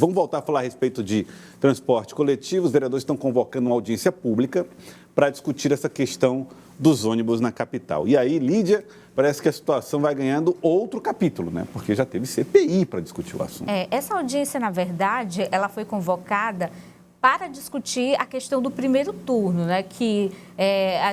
Vamos voltar a falar a respeito de transporte coletivo. Os vereadores estão convocando uma audiência pública para discutir essa questão dos ônibus na capital. E aí, Lídia, parece que a situação vai ganhando outro capítulo, né? Porque já teve CPI para discutir o assunto. Essa audiência, na verdade, ela foi convocada para discutir a questão do primeiro turno, né? Que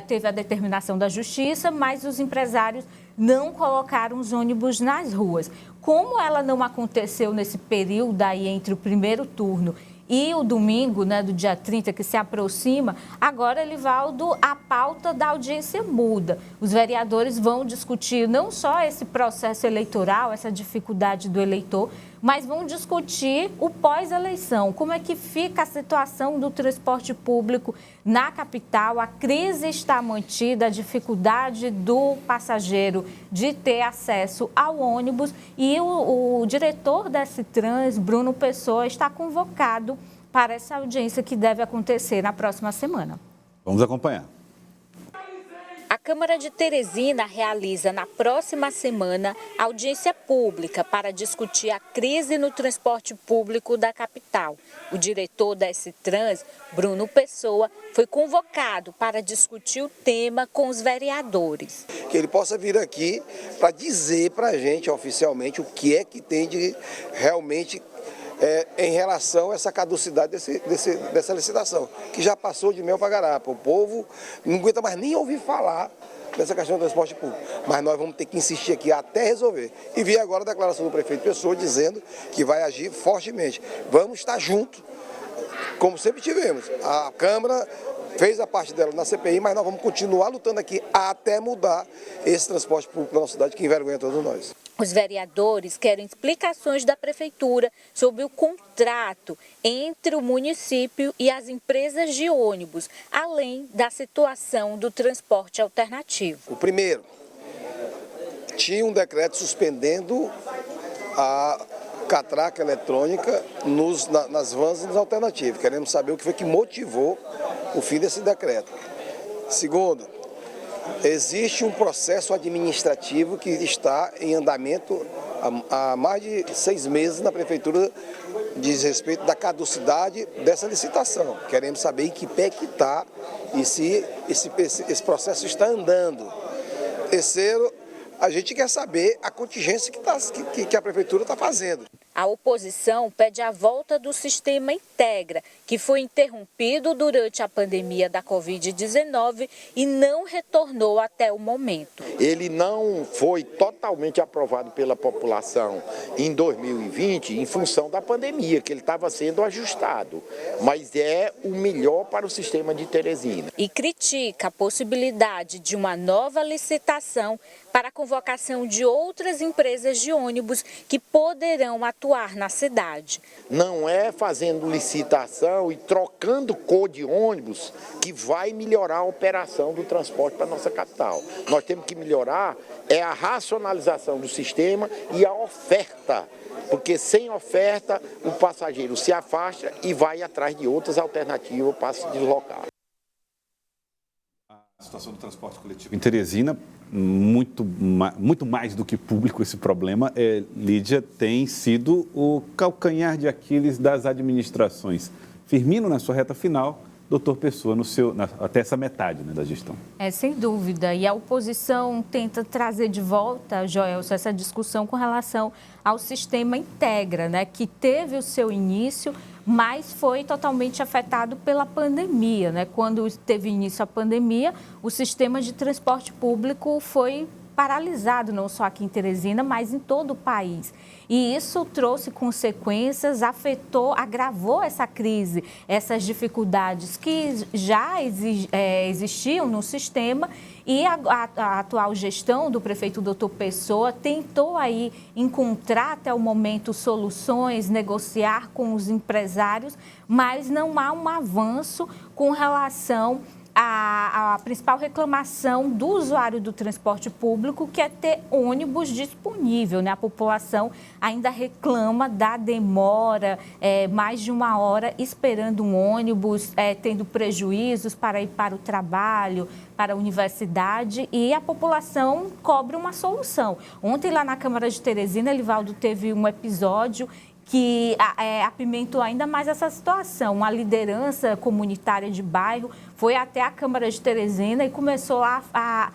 teve a determinação da Justiça, mas os empresários não colocaram os ônibus nas ruas. Como ela não aconteceu nesse período aí entre o primeiro turno e o domingo, né, do dia 30, que se aproxima, agora, Elivaldo, a pauta da audiência muda. Os vereadores vão discutir não só esse processo eleitoral, essa dificuldade do eleitor, mas vão discutir o pós-eleição. Como é que fica a situação do transporte público na capital? A crise está mantida, a dificuldade do passageiro de ter acesso ao ônibus. E o diretor da SITRANS, Bruno Pessoa, está convocado para essa audiência que deve acontecer na próxima semana. Vamos acompanhar. A Câmara de Teresina realiza na próxima semana audiência pública para discutir a crise no transporte público da capital. O diretor da SITRANS, Bruno Pessoa, foi convocado para discutir o tema com os vereadores. Que ele possa vir aqui para dizer para a gente oficialmente o que é que tem de realmente em relação a essa caducidade dessa licitação, que já passou de mel para garapa. O povo não aguenta mais nem ouvir falar dessa questão do transporte público. Mas nós vamos ter que insistir aqui até resolver. E vi agora a declaração do prefeito Pessoa dizendo que vai agir fortemente. Vamos estar juntos, como sempre tivemos. A Câmara fez a parte dela na CPI, mas nós vamos continuar lutando aqui até mudar esse transporte público da nossa cidade, que envergonha todos nós. Os vereadores querem explicações da Prefeitura sobre o contrato entre o município e as empresas de ônibus, além da situação do transporte alternativo. O primeiro, tinha um decreto suspendendo a catraca eletrônica nas vans e nos alternativos. Queremos saber o que foi que motivou o fim desse decreto. Segundo, existe um processo administrativo que está em andamento há mais de 6 meses na Prefeitura, diz respeito da caducidade dessa licitação. Queremos saber em que pé que está e se esse processo está andando. Terceiro, a gente quer saber a contingência que a Prefeitura está fazendo. A oposição pede a volta do sistema Integra, que foi interrompido durante a pandemia da Covid-19 e não retornou até o momento. Ele não foi totalmente aprovado pela população em 2020 em função da pandemia, que ele estava sendo ajustado, mas é o melhor para o sistema de Teresina. E critica a possibilidade de uma nova licitação para a convocação de outras empresas de ônibus que poderão atuar na cidade. Não é fazendo licitação e trocando cor de ônibus que vai melhorar a operação do transporte para a nossa capital. Nós temos que melhorar a racionalização do sistema e a oferta, porque sem oferta o passageiro se afasta e vai atrás de outras alternativas para se deslocar. A situação do transporte coletivo em Teresina, muito mais do que público esse problema, Lídia, tem sido o calcanhar de Aquiles das administrações. Firmino, na sua reta final, doutor Pessoa, até essa metade, né, da gestão. Sem dúvida. E a oposição tenta trazer de volta, Joelson, essa discussão com relação ao sistema Integra, né, que teve o seu início, mas foi totalmente afetado pela pandemia, né? Quando teve início a pandemia, o sistema de transporte público foi paralisado, não só aqui em Teresina, mas em todo o país. E isso trouxe consequências, agravou essa crise, essas dificuldades que já existiam no sistema. E a atual gestão do prefeito Dr. Pessoa tentou aí encontrar até o momento soluções, negociar com os empresários, mas não há um avanço com relação a principal reclamação do usuário do transporte público, que é ter ônibus disponível, né? A população ainda reclama da demora, mais de 1 hora esperando um ônibus, tendo prejuízos para ir para o trabalho, para a universidade, e a população cobra uma solução. Ontem, lá na Câmara de Teresina, Elivaldo, teve um episódio que apimentou ainda mais essa situação. A liderança comunitária de bairro foi até a Câmara de Teresina e começou a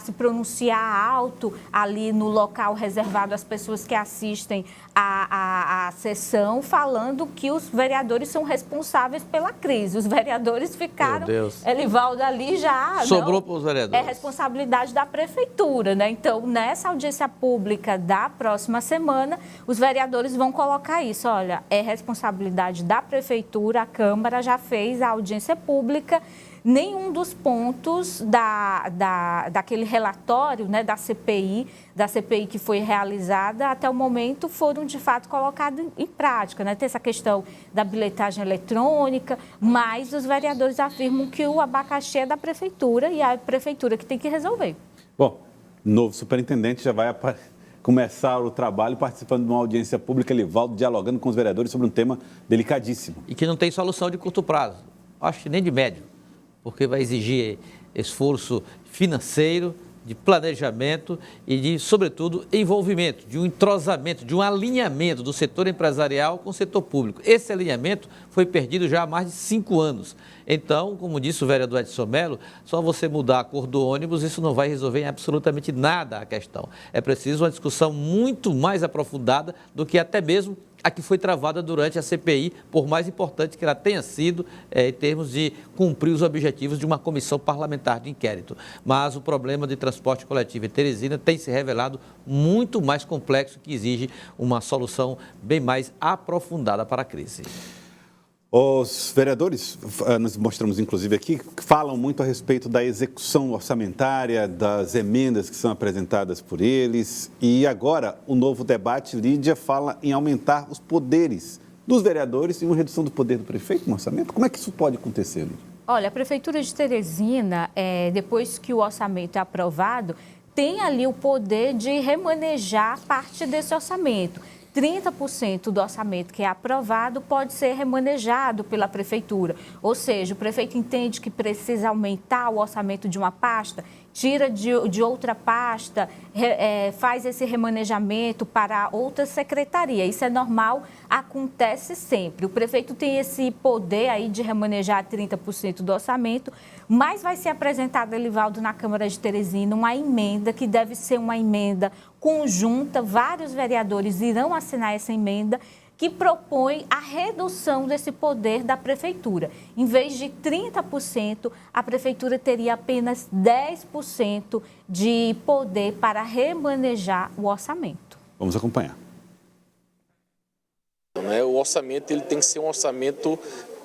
se pronunciar alto ali no local reservado às pessoas que assistem à sessão, falando que os vereadores são responsáveis pela crise. Os vereadores ficaram, Elivaldo, ali já... Sobrou para os vereadores. É responsabilidade da prefeitura, né? Então, nessa audiência pública da próxima semana, os vereadores vão colocar isso. Olha, é responsabilidade da prefeitura, a Câmara já fez a audiência pública. Nenhum dos pontos daquele relatório, né, da CPI que foi realizada até o momento foram de fato colocados em prática, né? Tem essa questão da bilhetagem eletrônica, mas os vereadores afirmam que o abacaxi é da prefeitura e a prefeitura que tem que resolver. Bom, novo superintendente já vai começar o trabalho participando de uma audiência pública, Elivaldo, dialogando com os vereadores sobre um tema delicadíssimo. E que não tem solução de curto prazo, acho que nem de médio, porque vai exigir esforço financeiro, de planejamento e de, sobretudo, envolvimento, de um entrosamento, de um alinhamento do setor empresarial com o setor público. Esse alinhamento foi perdido já há mais de 5 anos. Então, como disse o vereador Edson Mello, só você mudar a cor do ônibus, isso não vai resolver em absolutamente nada a questão. É preciso uma discussão muito mais aprofundada do que até mesmo a que foi travada durante a CPI, por mais importante que ela tenha sido, em termos de cumprir os objetivos de uma comissão parlamentar de inquérito. Mas o problema de transporte coletivo em Teresina tem se revelado muito mais complexo, que exige uma solução bem mais aprofundada para a crise. Os vereadores, nós mostramos inclusive aqui, falam muito a respeito da execução orçamentária, das emendas que são apresentadas por eles. E agora, o novo debate, Lídia, fala em aumentar os poderes dos vereadores e uma redução do poder do prefeito no orçamento. Como é que isso pode acontecer, Lídia? Olha, a Prefeitura de Teresina, depois que o orçamento é aprovado, tem ali o poder de remanejar parte desse orçamento. 30% do orçamento que é aprovado pode ser remanejado pela Prefeitura. Ou seja, o prefeito entende que precisa aumentar o orçamento de uma pasta, tira de outra pasta, faz esse remanejamento para outra secretaria. Isso é normal, acontece sempre. O prefeito tem esse poder aí de remanejar 30% do orçamento, mas vai ser apresentada, Elivaldo, na Câmara de Teresina, uma emenda que deve ser uma emenda conjunta. Vários vereadores irão assinar essa emenda, que propõe a redução desse poder da Prefeitura. Em vez de 30%, a Prefeitura teria apenas 10% de poder para remanejar o orçamento. Vamos acompanhar. O orçamento ele tem que ser um orçamento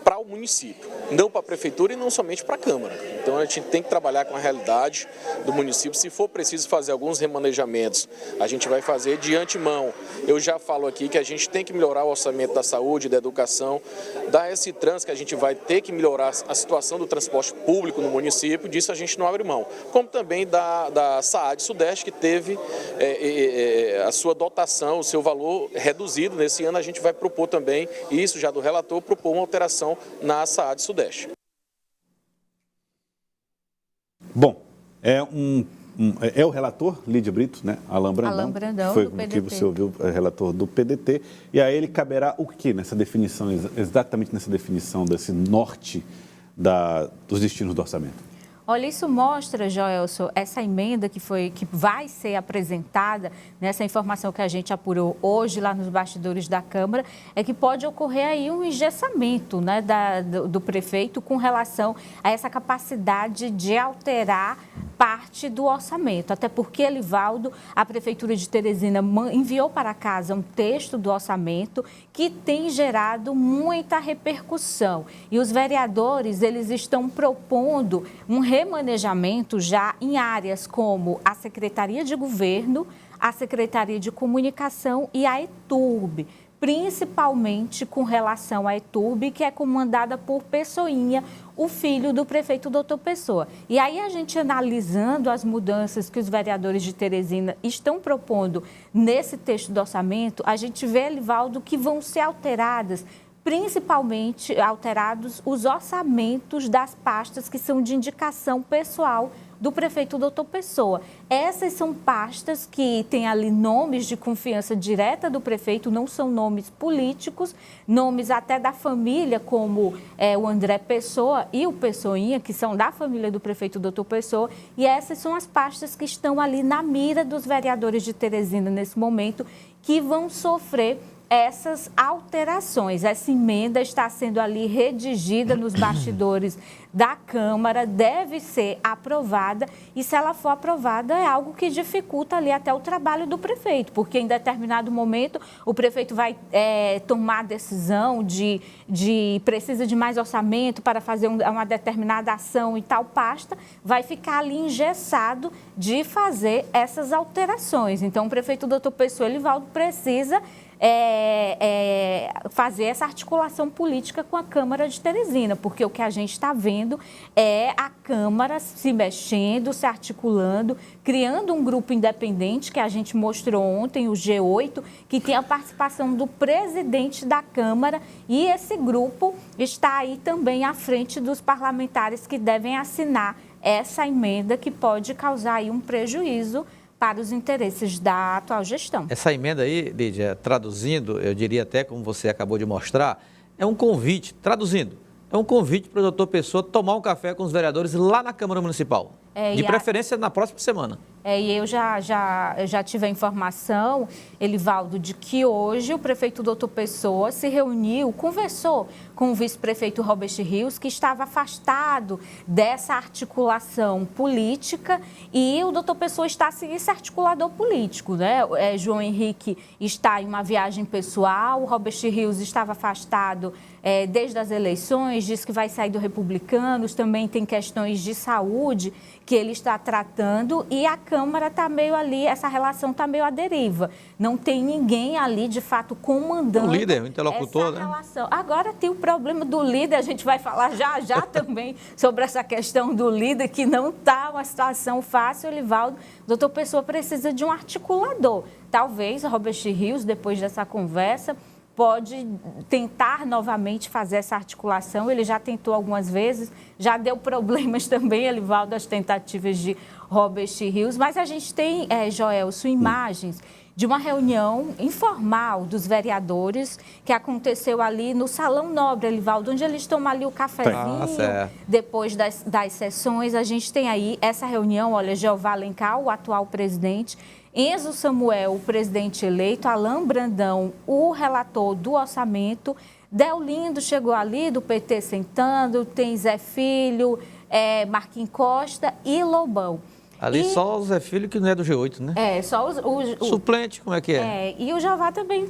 para o município, não para a Prefeitura e não somente para a Câmara. Então a gente tem que trabalhar com a realidade do município. Se for preciso fazer alguns remanejamentos, a gente vai fazer de antemão. Eu já falo aqui que a gente tem que melhorar o orçamento da saúde, da educação, da S-Trans, que a gente vai ter que melhorar a situação do transporte público no município, disso a gente não abre mão. Como também da SAAD Sudeste, que teve a sua dotação, o seu valor reduzido. Nesse ano a gente vai propor também, e isso já do relator, propor uma alteração na SAAD Sudeste. Bom, é o relator, Lídia Brito, né? Alain Brandão, foi com que você ouviu, relator do PDT, e a ele caberá o que nessa definição, exatamente nessa definição desse norte dos destinos do orçamento? Olha, isso mostra, Joelson, essa emenda que vai ser apresentada, nessa informação que a gente apurou hoje lá nos bastidores da Câmara, é que pode ocorrer aí um engessamento, né, do prefeito com relação a essa capacidade de alterar parte do orçamento. Até porque, Elivaldo, a Prefeitura de Teresina enviou para casa um texto do orçamento que tem gerado muita repercussão. E os vereadores, eles estão propondo um remanejamento já em áreas como a Secretaria de Governo, a Secretaria de Comunicação e a ETURB, principalmente com relação à ETURB, que é comandada por Pessoinha, o filho do prefeito Dr. Pessoa. E aí a gente analisando as mudanças que os vereadores de Teresina estão propondo nesse texto do orçamento, a gente vê, Elivaldo, que vão ser alteradas principalmente alterados os orçamentos das pastas que são de indicação pessoal do prefeito Doutor Pessoa. Essas são pastas que têm ali nomes de confiança direta do prefeito, não são nomes políticos, nomes até da família, como o André Pessoa e o Pessoinha, que são da família do prefeito Doutor Pessoa, e essas são as pastas que estão ali na mira dos vereadores de Teresina nesse momento, que vão sofrer essas alterações. Essa emenda está sendo ali redigida nos bastidores da Câmara, deve ser aprovada, e se ela for aprovada é algo que dificulta ali até o trabalho do prefeito, porque em determinado momento o prefeito vai tomar a decisão de precisa de mais orçamento para fazer uma determinada ação e tal pasta, vai ficar ali engessado de fazer essas alterações. Então o prefeito Doutor Pessoa Elivaldo precisa fazer essa articulação política com a Câmara de Teresina, porque o que a gente está vendo é a Câmara se mexendo, se articulando, criando um grupo independente que a gente mostrou ontem, o G8, que tem a participação do presidente da Câmara, e esse grupo está aí também à frente dos parlamentares que devem assinar essa emenda que pode causar aí um prejuízo para os interesses da atual gestão. Essa emenda aí, Lídia, traduzindo, eu diria até como você acabou de mostrar, é um convite, traduzindo, é um convite para o doutor Pessoa tomar um café com os vereadores lá na Câmara Municipal. De preferência na próxima semana. E eu já tive a informação, Elivaldo, de que hoje o prefeito Doutor Pessoa se reuniu, conversou com o vice-prefeito Robert Rios, que estava afastado dessa articulação política, e o Doutor Pessoa está sem esse articulador político, né? João Henrique está em uma viagem pessoal, o Robert Rios estava afastado desde as eleições, diz que vai sair do Republicanos, também tem questões de saúde que ele está tratando, e a Câmara está meio ali, essa relação está meio à deriva. Não tem ninguém ali, de fato, comandando o líder, o interlocutor, essa relação. Agora tem o problema do líder, a gente vai falar já também sobre essa questão do líder, que não está uma situação fácil, Elivaldo. O doutor Pessoa precisa de um articulador. Talvez o Robert Rios, depois dessa conversa, pode tentar novamente fazer essa articulação. Ele já tentou algumas vezes, já deu problemas também, Elivaldo, as tentativas de Robert Rios. Mas a gente tem, Joelson, imagens de uma reunião informal dos vereadores que aconteceu ali no Salão Nobre, Elivaldo, onde eles tomam ali o cafezinho depois das sessões. A gente tem aí essa reunião, olha, Jeová Alencar, o atual presidente, Enzo Samuel, o presidente eleito, Alain Brandão, o relator do orçamento, Deolindo chegou ali, do PT sentando, tem Zé Filho, Marquinhos Costa e Lobão. Ali só o Zé Filho, que não é do G8, né? Só o suplente, como é que é? E o Jeová também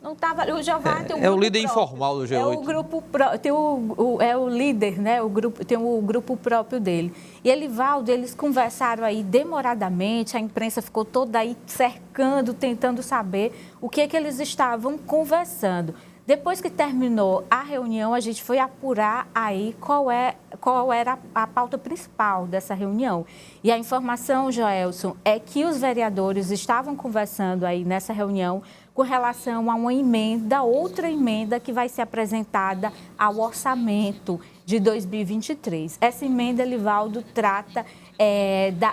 não estava ali. O Jeová tem um grupo o líder próprio, informal do G8. É o grupo tem o líder, né? O grupo tem o grupo próprio dele. E Elivaldo, eles conversaram aí demoradamente, a imprensa ficou toda aí cercando, tentando saber o que eles estavam conversando. Depois que terminou a reunião, a gente foi apurar aí qual era a pauta principal dessa reunião. E a informação, Joelson, é que os vereadores estavam conversando aí nessa reunião com relação a uma emenda, outra emenda que vai ser apresentada ao orçamento de 2023. Essa emenda, Elivaldo, trata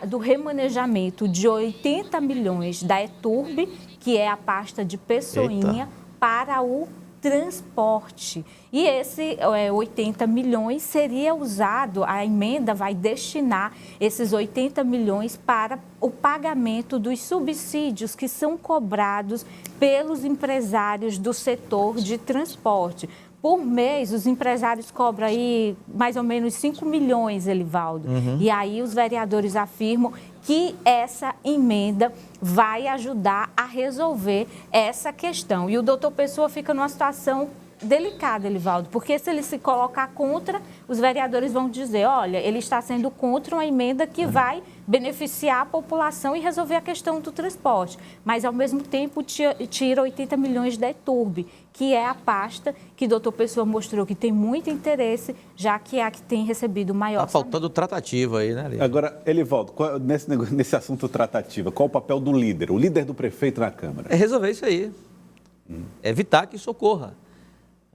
do remanejamento de 80 milhões da ETURB, que é a pasta de Pessoinha, para o transporte. E esse 80 milhões seria usado, a emenda vai destinar esses 80 milhões para o pagamento dos subsídios que são cobrados pelos empresários do setor de transporte. Por mês, os empresários cobram aí mais ou menos 5 milhões, Elivaldo. E aí os vereadores afirmam que essa emenda vai ajudar a resolver essa questão. E o doutor Pessoa fica numa situação delicada, Elivaldo, porque se ele se colocar contra, os vereadores vão dizer, olha, ele está sendo contra uma emenda que vai beneficiar a população e resolver a questão do transporte. Mas, ao mesmo tempo, tira 80 milhões da ETURB, que é a pasta que o doutor Pessoa mostrou que tem muito interesse, já que é a que tem recebido maior... Está faltando tratativa aí, né, Lídia? Agora, Elivaldo, nesse assunto tratativa, qual o papel do líder, o líder do prefeito na Câmara? É resolver isso aí. É evitar que isso ocorra.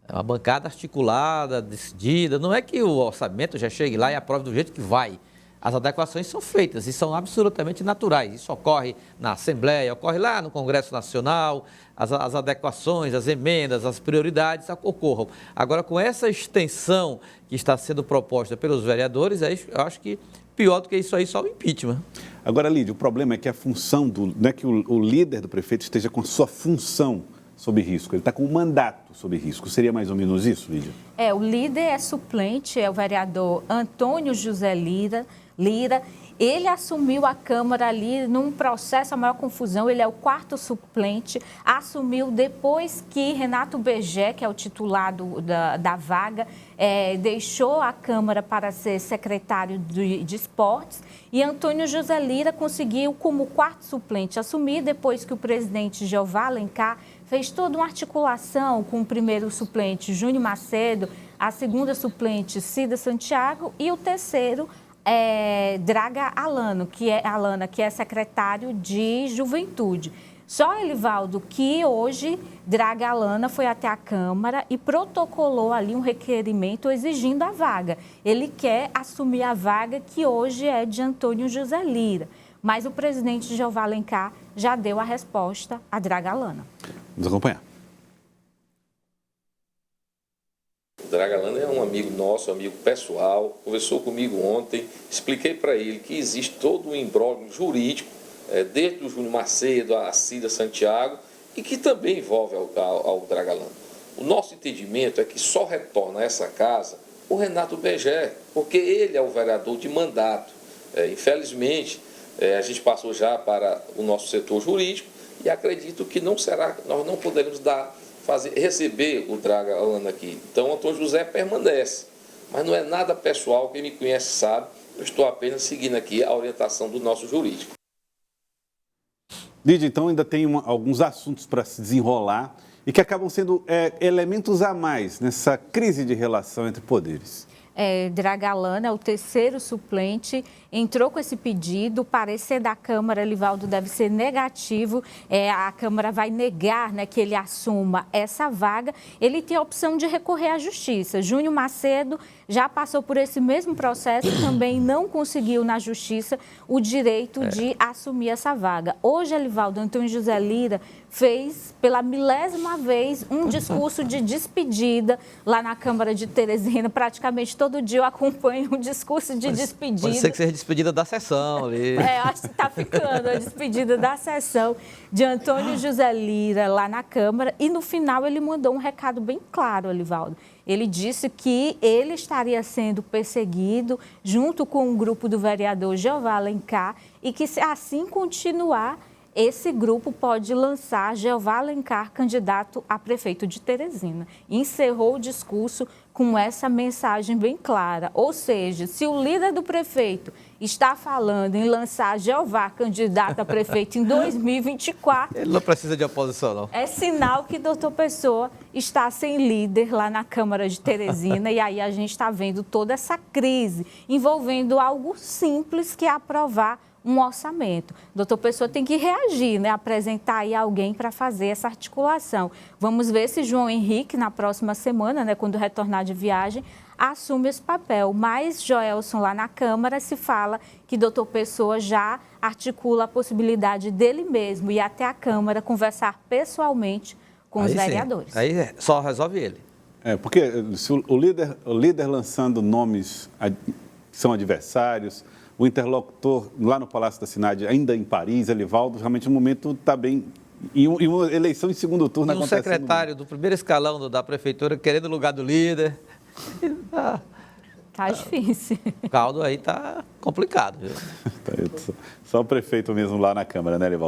É uma bancada articulada, decidida. Não é que o orçamento já chegue lá e aprove do jeito que vai. As adequações são feitas e são absolutamente naturais. Isso ocorre na Assembleia, ocorre lá no Congresso Nacional, as adequações, as emendas, as prioridades ocorram. Agora, com essa extensão que está sendo proposta pelos vereadores, eu acho que pior do que isso aí, só o impeachment. Agora, Lídia, o problema é que a função não é que o líder do prefeito esteja com sua função sob risco, ele está com o mandato sob risco. Seria mais ou menos isso, Lídia? O líder é suplente, é o vereador Antônio José Lira. Ele assumiu a Câmara ali num processo, a maior confusão, ele é o 4º suplente, assumiu depois que Renato Begé, que é o titular da vaga, deixou a Câmara para ser secretário de esportes, e Antônio José Lira conseguiu, como 4º suplente, assumir depois que o presidente Jeová Alencar fez toda uma articulação com o primeiro suplente, Júnior Macedo, a segunda suplente, Cida Santiago, e o terceiro, Draga Alana, que é secretário de Juventude. Só, Elivaldo, que hoje Draga Alana foi até a Câmara e protocolou ali um requerimento exigindo a vaga. Ele quer assumir a vaga que hoje é de Antônio José Lira. Mas o presidente Jeová Alencar já deu a resposta a Draga Alana. Vamos acompanhar. Draga Alana é um amigo nosso, amigo pessoal, conversou comigo ontem, expliquei para ele que existe todo um imbróglio jurídico, desde o Júnior Macedo, a Cida Santiago, e que também envolve ao Draga Alana. O nosso entendimento é que só retorna a essa casa o Renato Begé, porque ele é o vereador de mandato. Infelizmente, a gente passou já para o nosso setor jurídico e acredito que nós não poderemos receber o Draga Alana aqui. Então, o Antônio José permanece, mas não é nada pessoal, quem me conhece sabe, eu estou apenas seguindo aqui a orientação do nosso jurídico. Lídia, então ainda tem alguns assuntos para se desenrolar e que acabam sendo elementos a mais nessa crise de relação entre poderes. Draga Alana é o terceiro suplente, entrou com esse pedido, o parecer da Câmara, Elivaldo, deve ser negativo, a Câmara vai negar, né, que ele assuma essa vaga, ele tem a opção de recorrer à Justiça. Júnior Macedo já passou por esse mesmo processo e também não conseguiu na Justiça o direito de assumir essa vaga. Hoje, Elivaldo, Antônio José Lira fez pela 1000ª vez um discurso de despedida lá na Câmara de Teresina. Praticamente todo dia eu acompanho um discurso de despedida. Pode ser que seja despedida da sessão ali. Acho que está ficando a despedida da sessão de Antônio José Lira lá na Câmara. E no final ele mandou um recado bem claro, Elivaldo. Ele disse que ele estaria sendo perseguido junto com um grupo do vereador Jeová Alencar e que, se assim continuar, esse grupo pode lançar Jeová Alencar candidato a prefeito de Teresina. Encerrou o discurso com essa mensagem bem clara. Ou seja, se o líder do prefeito está falando em lançar Jeová candidato a prefeito em 2024... Ele não precisa de oposição, não. É sinal que doutor Pessoa está sem líder lá na Câmara de Teresina e aí a gente está vendo toda essa crise envolvendo algo simples que é aprovar um orçamento. Doutor Pessoa tem que reagir, né? Apresentar aí alguém para fazer essa articulação. Vamos ver se João Henrique, na próxima semana, né, quando retornar de viagem, assume esse papel. Mas, Joelson, lá na Câmara se fala que doutor Pessoa já articula a possibilidade dele mesmo ir até a Câmara conversar pessoalmente com os vereadores. Aí só resolve ele. Porque se o líder lançando nomes que são adversários, o interlocutor lá no Palácio da Sinade, ainda em Paris, Elivaldo, realmente o momento está bem... E uma eleição em segundo turno acontecendo. Um secretário do primeiro escalão da prefeitura querendo o lugar do líder. Tá difícil. O caldo aí tá complicado. Viu? Só o prefeito mesmo lá na Câmara, né, Elivaldo?